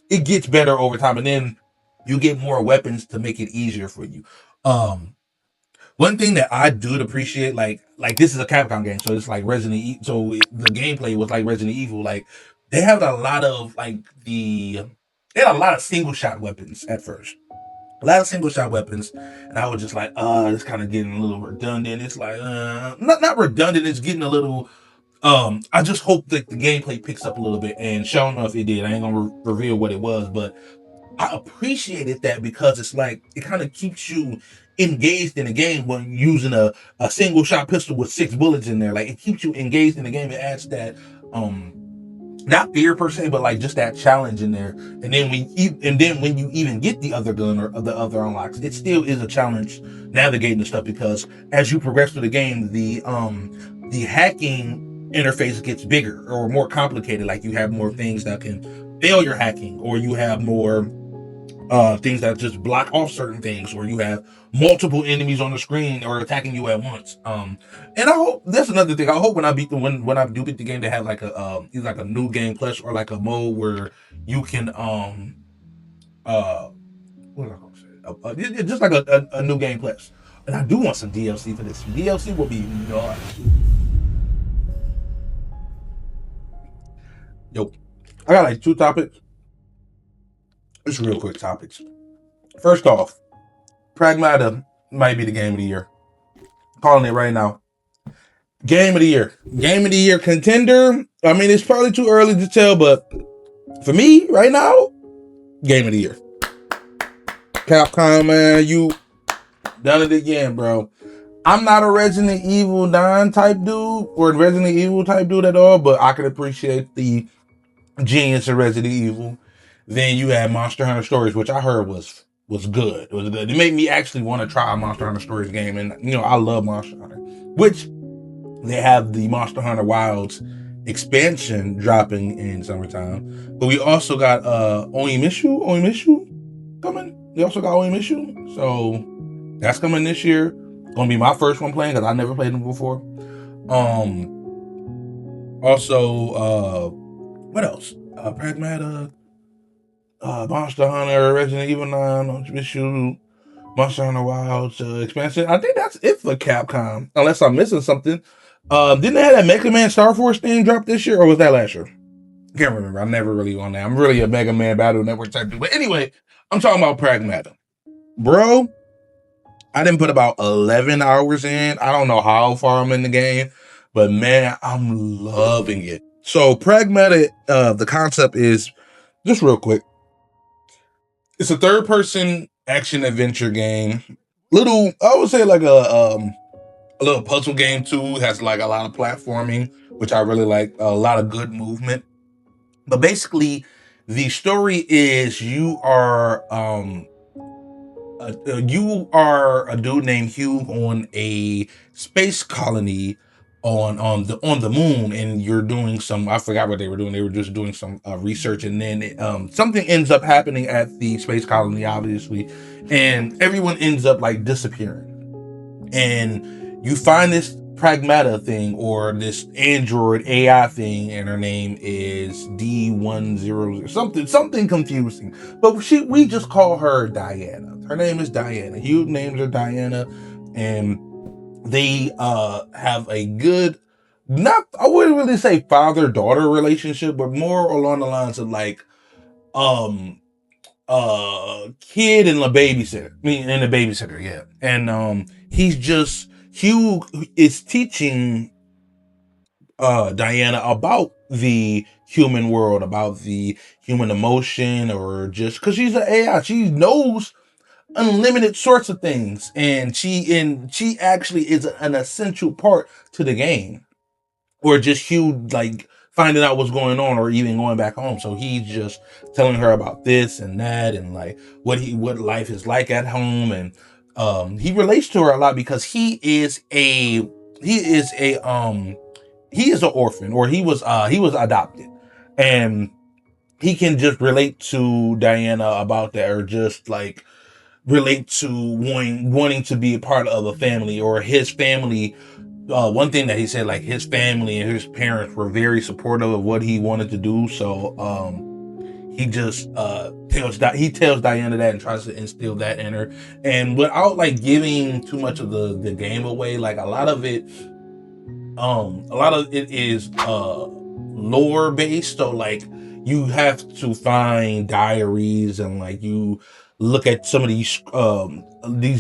it gets better over time, and then you get more weapons to make it easier for you. Um, One thing that I do appreciate, like this is a Capcom game, so it's like Resident Evil. So the gameplay was like Resident Evil. Like they have a lot of they had a lot of single shot weapons at first, a lot of single shot weapons, and I was just like, it's kind of getting a little redundant. It's like, not redundant. It's getting a little. I just hope that the gameplay picks up a little bit, and sure enough, it did. I ain't gonna reveal what it was, but I appreciated that because it's like it kind of keeps you engaged in the game when using a single shot pistol with 6 bullets in there. Like it keeps you engaged in the game. It adds that not fear per se, but like just that challenge in there. And then when you even get the other gun or the other unlocks, it still is a challenge navigating the stuff because as you progress through the game, the hacking interface gets bigger or more complicated. Like you have more things that can fail your hacking, or you have more things that just block off certain things, or you have multiple enemies on the screen or attacking you at once. And I hope that's another thing. I hope when I beat the when I do beat the game, they have like a either like a new game plus or like a mode where you can uh what am I gonna say? Just like a new game plus. And I do want some DLC for this. DLC will be nuts. Yo, I got like 2 topics. Just real quick topics. First off, Pragmata might be the game of the year. Calling it right now. Game of the year. Game of the year contender. I mean, it's probably too early to tell, but for me, right now, game of the year. Capcom, man, you done it again, bro. I'm not a Resident Evil 9 type dude or Resident Evil type dude at all, but I can appreciate the genius of Resident Evil. Then you had Monster Hunter Stories, which I heard was good. It was good. It made me actually want to try a Monster Hunter Stories game, and I love Monster Hunter, which they have the Monster Hunter Wilds expansion dropping in summertime. But we also got Onimishu coming. We also got Onimishu. So that's coming this year. Gonna be my first one playing because I never played them before. Um Also what else? Pragmata, Monster Hunter, Resident Evil 9, Onimishu, Monster Hunter Wilds expansion. I think that's it for Capcom, unless I'm missing something. Didn't they have that Mega Man Star Force thing drop this year, or was that last year? Can't remember. I'm never really on that. I'm really a Mega Man Battle Network type dude. But anyway, I'm talking about Pragmata. Bro, I didn't put about 11 hours in. I don't know how far I'm in the game, but man, I'm loving it. So Pragmata, the concept is just real quick. It's a third person action adventure game. Little, I would say like a little puzzle game too. It has like a lot of platforming, which I really like. A lot of good movement. But basically, the story is you are a dude named Hugh on a space colony on the moon, and you're doing some. I forgot what they were doing. They were just doing some research, and then something ends up happening at the space colony, obviously, and everyone ends up like disappearing. And you find this Pragmata thing or this Android AI thing, and her name is D10, something confusing. But we just call her Diana. Her name is Diana. Hugh names her Diana, and they have a good, not, I wouldn't really say father-daughter relationship, but more along the lines of like um kid and the babysitter. I mean, and the babysitter, yeah. And Hugh is teaching Diana about the human world, about the human emotion, or just because she's an AI, she knows unlimited sorts of things, and she actually is an essential part to the game, or just Hugh like finding out what's going on, or even going back home. So he's just telling her about this and that, and like what life is like at home, and he relates to her a lot because he is an orphan, or he was adopted, and he can just relate to Diana about that, or just like relate to wanting to be a part of a family, or his family. One thing that he said, like his family and his parents were very supportive of what he wanted to do. So he just tells Diana that and tries to instill that in her, and without like giving too much of the game away, like a lot of it is lore based. So like you have to find diaries and like you look at some of these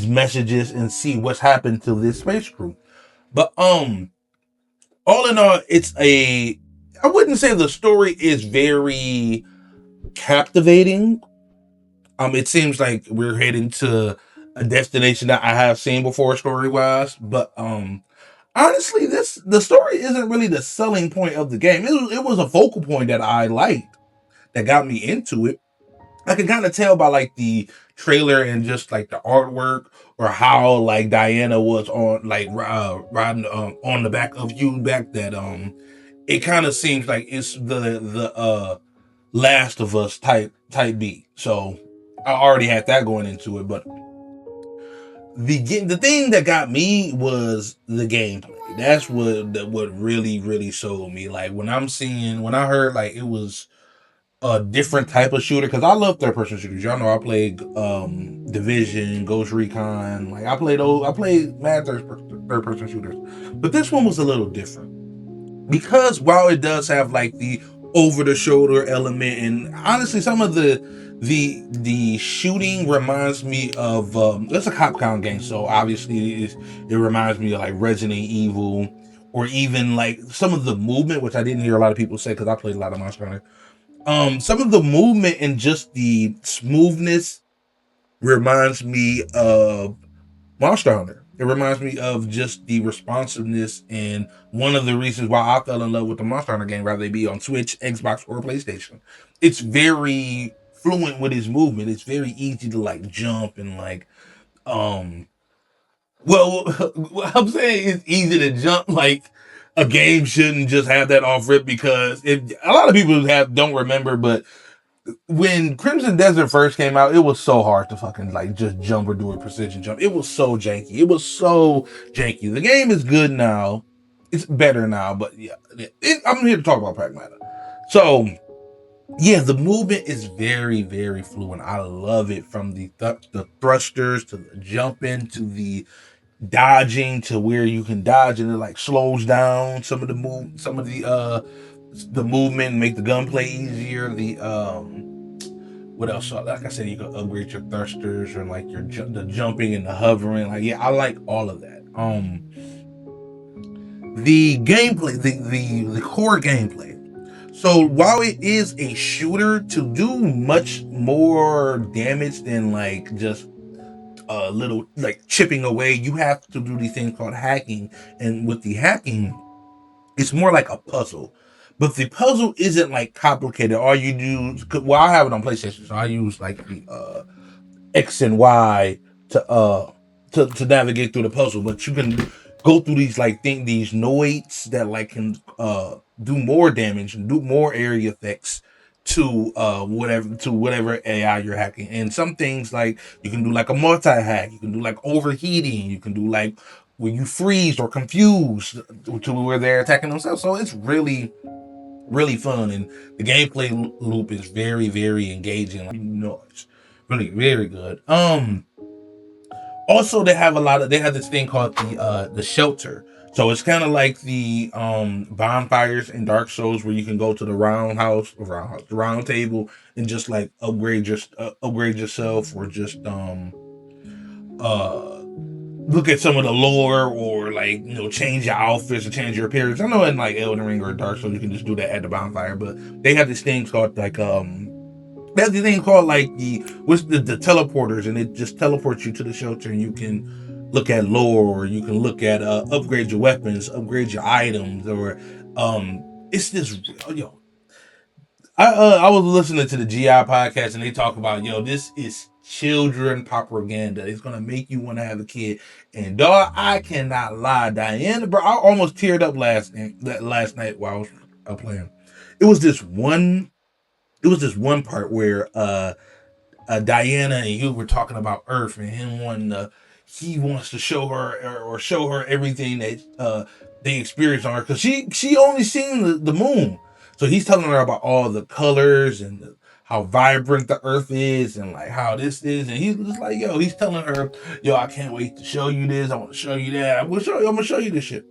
messages and see what's happened to this space crew. But all in all, I wouldn't say the story is very captivating. It seems like we're heading to a destination that I have seen before story wise, but honestly, the story isn't really the selling point of the game. It was a focal point that I liked that got me into it. I can kind of tell by like the trailer and just like the artwork or how like Diana was on like riding on the back of you back that it kind of seems like it's the Last of Us type beat. So I already had that going into it, but the thing that got me was the gameplay. That's what really sold me. Like when I heard like it was a different type of shooter, because I love third person shooters. Y'all know I played Division, Ghost Recon. Like I played mad third person shooters, but this one was a little different because while it does have like the over the shoulder element, and honestly some of the shooting reminds me of it's a Capcom game, so obviously it reminds me of like Resident Evil, or even like some of the movement, which I didn't hear a lot of people say because I played a lot of Monster Hunter. Some of the movement and just the smoothness reminds me of Monster Hunter. It reminds me of just the responsiveness, and one of the reasons why I fell in love with the Monster Hunter game, whether they be on Switch, Xbox, or PlayStation. It's very fluent with his movement. It's very easy to like jump and like um well what I'm saying it's easy to jump. Like a game shouldn't just have that off rip, because a lot of people don't remember, but when Crimson Desert first came out, it was so hard to fucking like just jump or do a precision jump. It was so janky. It was so janky. The game is good now. It's better now, but yeah, I'm here to talk about Pragmata. So yeah, the movement is very fluent. I love it, from the thrusters to the jumping to the dodging, to where you can dodge and it like slows down some of the movement, make the gunplay easier. The what else? So, like I said, you can upgrade your thrusters or like the jumping and the hovering. Like yeah, I like all of that. The gameplay, the core gameplay. So while it is a shooter, to do much more damage than like just a little like chipping away, you have to do these things called hacking. And with the hacking, it's more like a puzzle. But the puzzle isn't like complicated. All you do, well, I have it on PlayStation, so I use like the X and Y to navigate through the puzzle. But you can go through these noids that like can do more damage and do more area effects to whatever AI you're hacking. And some things like you can do like a multi hack, you can do like overheating, you can do like where you freeze or confuse to where they're attacking themselves. So it's really fun, and the gameplay loop is very engaging. Like, it's really very good. Also they have this thing called the shelter. So it's kind of like the bonfires in Dark Souls, where you can go to the the round table, and just like upgrade yourself, or just uh look at some of the lore, or like change your outfits or change your appearance. I know in like Elden Ring or Dark Souls you can just do that at the bonfire, but they have this thing called like that's the thing called like the teleporters, and it just teleports you to the shelter, and you can look at lore, or you can look at upgrade your weapons, upgrade your items, or it's this I was listening to the GI podcast, and they talk about this is children propaganda. It's gonna make you want to have a kid. And dog, I cannot lie, Diana, bro, I almost teared up last night while I was playing. It was this one. It was this one part where Diana and you were talking about Earth, and him wanting to, he wants to show her, or show her everything that they experience on Earth, because she only seen the moon. So he's telling her about all the colors and how vibrant the earth is and like how this is. And he's just like, yo, he's telling her, yo, I can't wait to show you this. I want to show you that. I'm gonna show you this shit.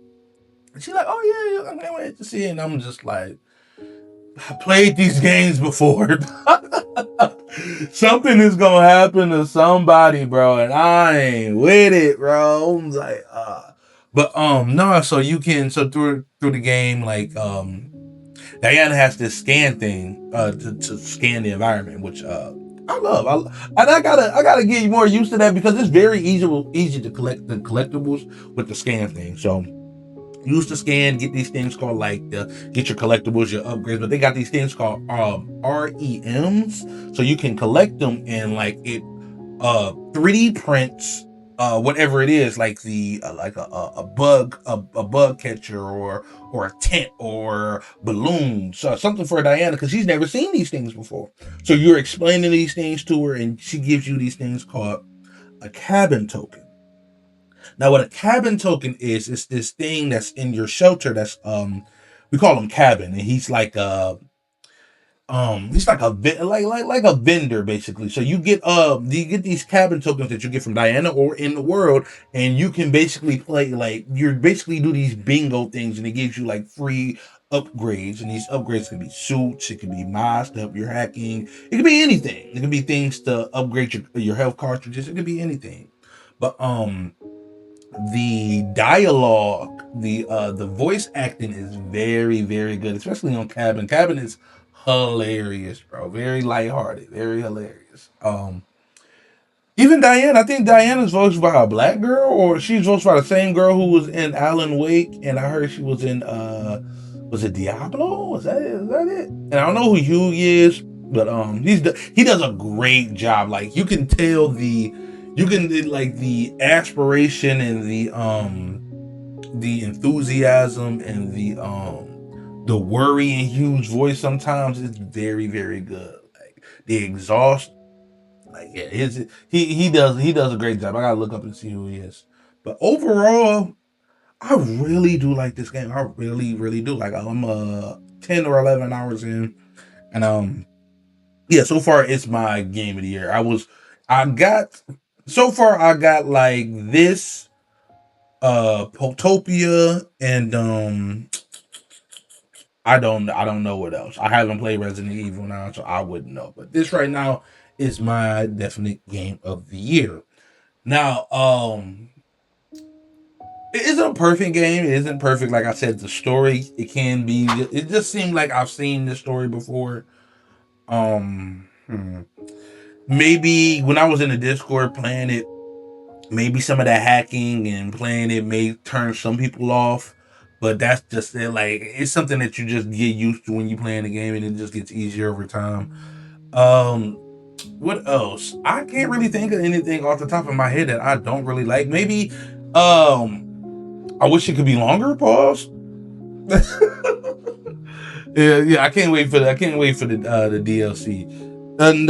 And she's like, oh yeah, I can't wait to see it. And I'm just like, I played these games before. Something is gonna happen to somebody, bro, and I ain't with it, bro. I'm like, but no, so you can through the game, like Diana has this scan thing to scan the environment, which I love. And I gotta get more used to that because it's very easy to collect the collectibles with the scan thing. So use the scan, get these things called like get your collectibles, your upgrades, but they got these things called REMs, so you can collect them and like it 3D prints whatever it is, like the like a bug catcher or a tent or balloons, something for Diana because she's never seen these things before. So you're explaining these things to her, and she gives you these things called a cabin token. Now, what a cabin token is, it's this thing that's in your shelter. That's we call him cabin, and he's like a like a vendor basically. So you get these cabin tokens that you get from Diana or in the world, and you can basically play like you basically do these bingo things, and it gives you like free upgrades, and these upgrades can be suits, it can be mods to help your hacking, it can be anything. It can be things to upgrade your health cartridges. It can be anything, but the dialogue, the voice acting is very, very good, especially on Cabin. Cabin is hilarious, bro. Very lighthearted, very hilarious. Even Diana, I think Diana's voiced by a black girl, or she's voiced by the same girl who was in Alan Wake, and I heard she was in was it Diablo? Is that it? And I don't know who Hugh is, but he does a great job. Like you can like the aspiration and the enthusiasm and the worry in Hugh's voice sometimes is very, very good. Like the exhaust, like yeah, he does a great job. I gotta look up and see who he is. But overall, I really do like this game. I really, really do. Like I'm 10 or 11 hours in, and yeah, so far it's my game of the year. I got so far I got like this Potopia and I don't know what else. I haven't played Resident Evil now, so I wouldn't know. But this right now is my definite game of the year. Now, it isn't a perfect game. It isn't perfect. Like I said, the story it can be. It just seemed like I've seen this story before. Hmm. Maybe when I was in the Discord playing it, maybe some of that hacking and playing it may turn some people off, but that's just it. Like it's something that you just get used to when you playing the game, and it just gets easier over time. Um, what else? I can't really think of anything off the top of my head that I don't really like. Maybe, I wish it could be longer. Pause. Yeah. I can't wait for the. I can't wait for the DLC. And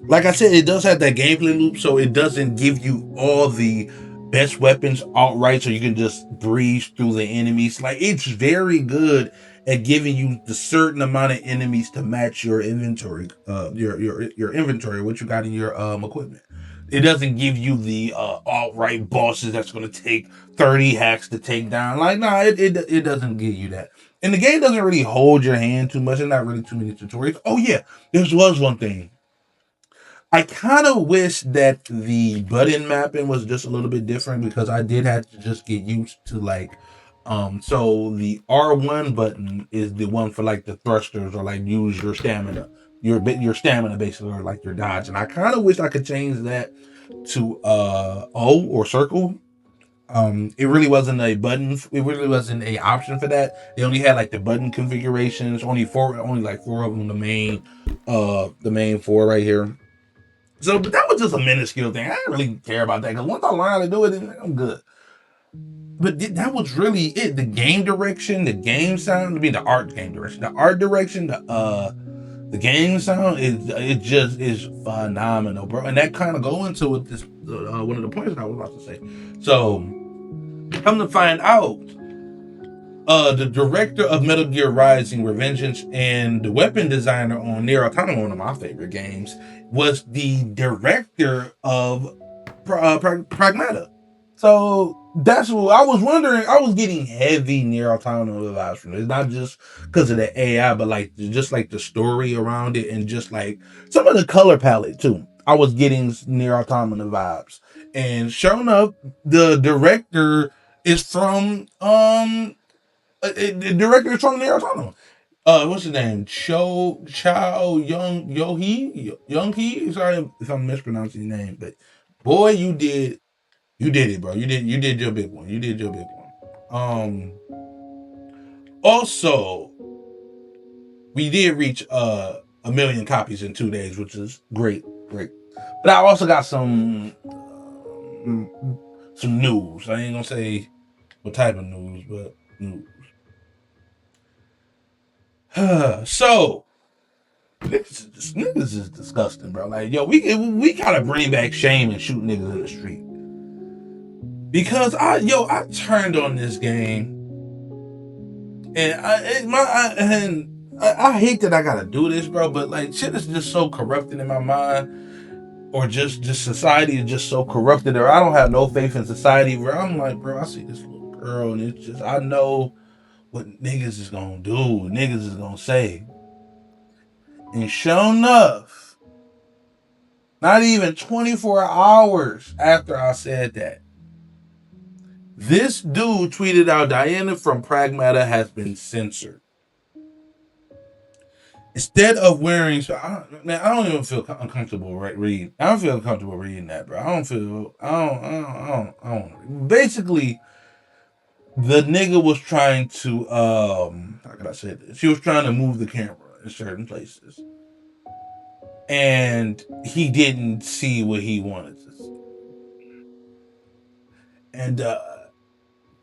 like I said, it does have that gameplay loop, so it doesn't give you all the best weapons outright, so you can just breeze through the enemies. Like it's very good at giving you the certain amount of enemies to match your inventory, your inventory, what you got in your equipment. It doesn't give you the outright bosses that's going to take 30 hacks to take down. Like, nah, it doesn't give you that. And the game doesn't really hold your hand too much. There's not really too many tutorials. Oh yeah, this was one thing I kind of wish that the button mapping was just a little bit different because I did have to just get used to like, so the R1 button is the one for like the thrusters or like use your stamina, your stamina basically, or like your dodge. And I kind of wish I could change that to O or circle. It really wasn't a button. It really wasn't a option for that. They only had like the button configurations. Only like four of them. The main four right here. So, but that was just a minuscule thing. I didn't really care about that because once I learned how to do it, I'm good. But that was really it. The game direction, the game sound, I mean the art game direction, the art direction, the game sound is it just is phenomenal, bro. And that kind of go into with this one of the points that I was about to say. So, come to find out, The director of Metal Gear Rising: Revengeance and the weapon designer on Nier Automata, one of my favorite games, was the director of Pragmata. So that's what I was wondering. I was getting heavy Nier Automata vibes from it. It's not just because of the AI, but like just like the story around it and just like some of the color palette too. I was getting Nier Automata vibes. And sure enough, the director is from the director is from Nier Automata. What's his name? Chow Young Hee. Sorry if I'm mispronouncing his name, but boy, you did it, bro. You did your big one. You did your big one. Also, we did reach 1 million copies in 2 days, which is great, great. But I also got some news. I ain't gonna say what type of news, but news. So niggas is disgusting, bro. Like, yo, we gotta bring back shame and shoot niggas in the street. Because I turned on this game and I hate that I gotta do this, bro. But like, shit is just so corrupted in my mind, or just society is just so corrupted, or I don't have no faith in society. Where I'm like, bro, I see this little girl and it's just I know what niggas is gonna do, niggas is gonna say, and sure enough. Not even 24 hours after I said that, this dude tweeted out Diana from Pragmata has been censored. Instead of wearing, so I don't even feel uncomfortable reading. I don't feel comfortable reading that, bro. I don't feel. Basically, the nigga was trying to. How can I say this? She was trying to move the camera in certain places, and he didn't see what he wanted to see. And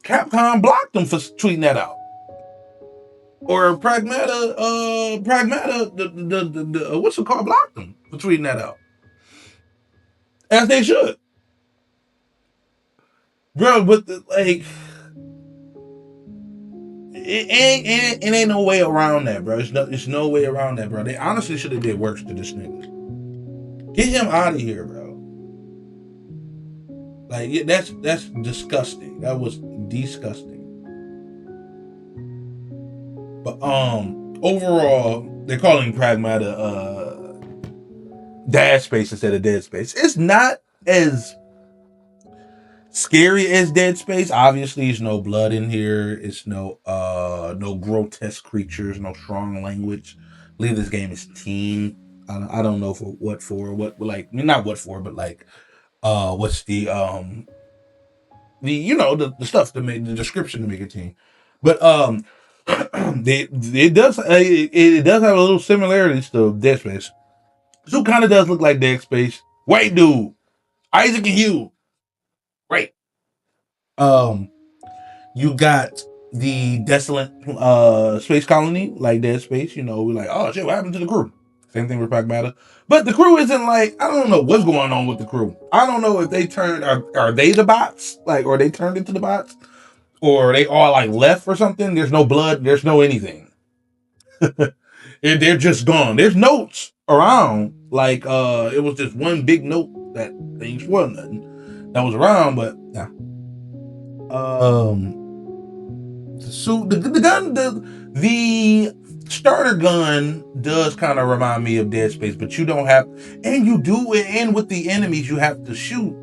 Capcom blocked him for tweeting that out. Or Pragmata, the what's it called, blocked them for tweeting that out, as they should, bro. But like, it ain't no way around that, bro. It's no way around that, bro. They honestly should have did worse to this nigga. Get him out of here, bro. Like, yeah, that's disgusting. That was disgusting. But overall, they're calling Pragmata Dad Space instead of Dead Space. It's not as scary as Dead Space. Obviously, there's no blood in here. It's no grotesque creatures, no strong language. I believe this game is teen. I don't know for what like, I mean, not what for, but like what's the the stuff to make the description to make it teen. But it does have a little similarities to Dead Space. So kind of does look like Dead Space. White dude, Isaac and Hugh, right? Um, you got the desolate space colony, like Dead Space. We're like, oh shit, what happened to the crew? Same thing with Pragmata. But the crew isn't like, I don't know what's going on with the crew. I don't know if they turned, are they the bots? Like, or they turned into the bots? Or they all like left or something? There's no blood, there's no anything. They're just gone. There's notes around. Like, it was just one big note that things was nothing that was around, but yeah. So the gun, the starter gun does kind of remind me of Dead Space, but you don't have, and you do it, and with the enemies you have to shoot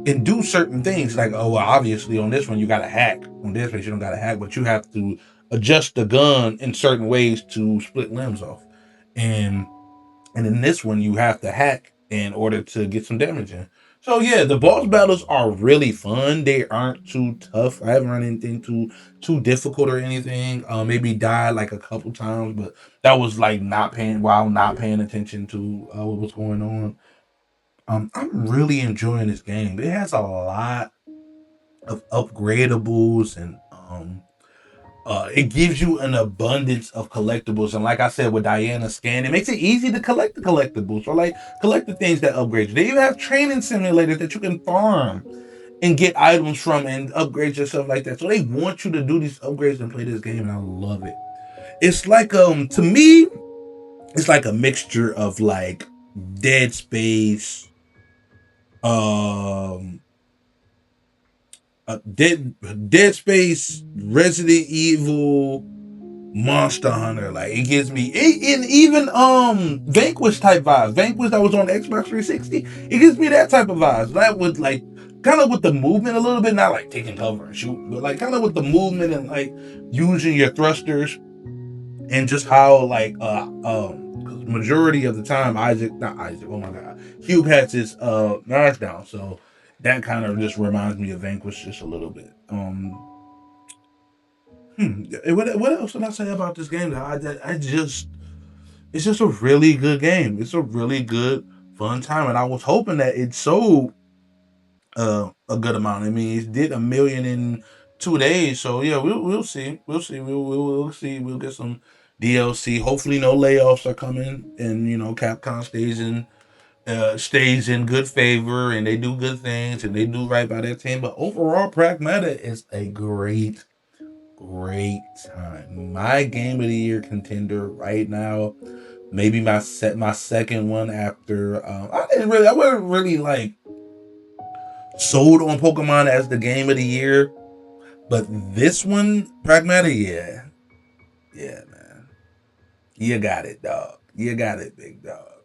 and do certain things. Like, oh, well, obviously on this one you got to hack. On Dead Space you don't got to hack, but you have to adjust the gun in certain ways to split limbs off, and in this one you have to hack in order to get some damage in. So yeah, the boss battles are really fun. They aren't too tough. I haven't run anything too difficult or anything. Maybe died like a couple times, but that was like not paying attention to what was going on. I'm really enjoying this game. It has a lot of upgradables, and it gives you an abundance of collectibles. And like I said, with Diana's scan, it makes it easy to collect the collectibles or like collect the things that upgrade you. They even have training simulators that you can farm and get items from and upgrade yourself like that. So they want you to do these upgrades and play this game, and I love it. It's like to me, it's like a mixture of like Dead Space, um, Dead Space, Resident Evil, Monster Hunter. Like it gives me and even Vanquish type vibes. Vanquish that was on the Xbox 360. It gives me that type of vibes. That would like kind of with the movement a little bit, not like taking cover and shooting, but like kind of with the movement and like using your thrusters and just how like majority of the time not Isaac, oh my god, Hugh has his knife down, so that kind of just reminds me of Vanquish just a little bit. What else did I say about this game? I just it's just a really good game. It's a really good fun time, and I was hoping that it sold a good amount. I mean, it did 1 million in 2 days, so yeah, we'll see. We'll see. We'll get some DLC. Hopefully, no layoffs are coming, and Capcom stays in good favor, and they do good things, and they do right by their team. But overall, Pragmata is a great time. My game of the year contender right now. Maybe my second one after I wasn't really like sold on Pokemon as the game of the year, but this one, Pragmata, yeah, man, you got it, dog. You got it, big dog.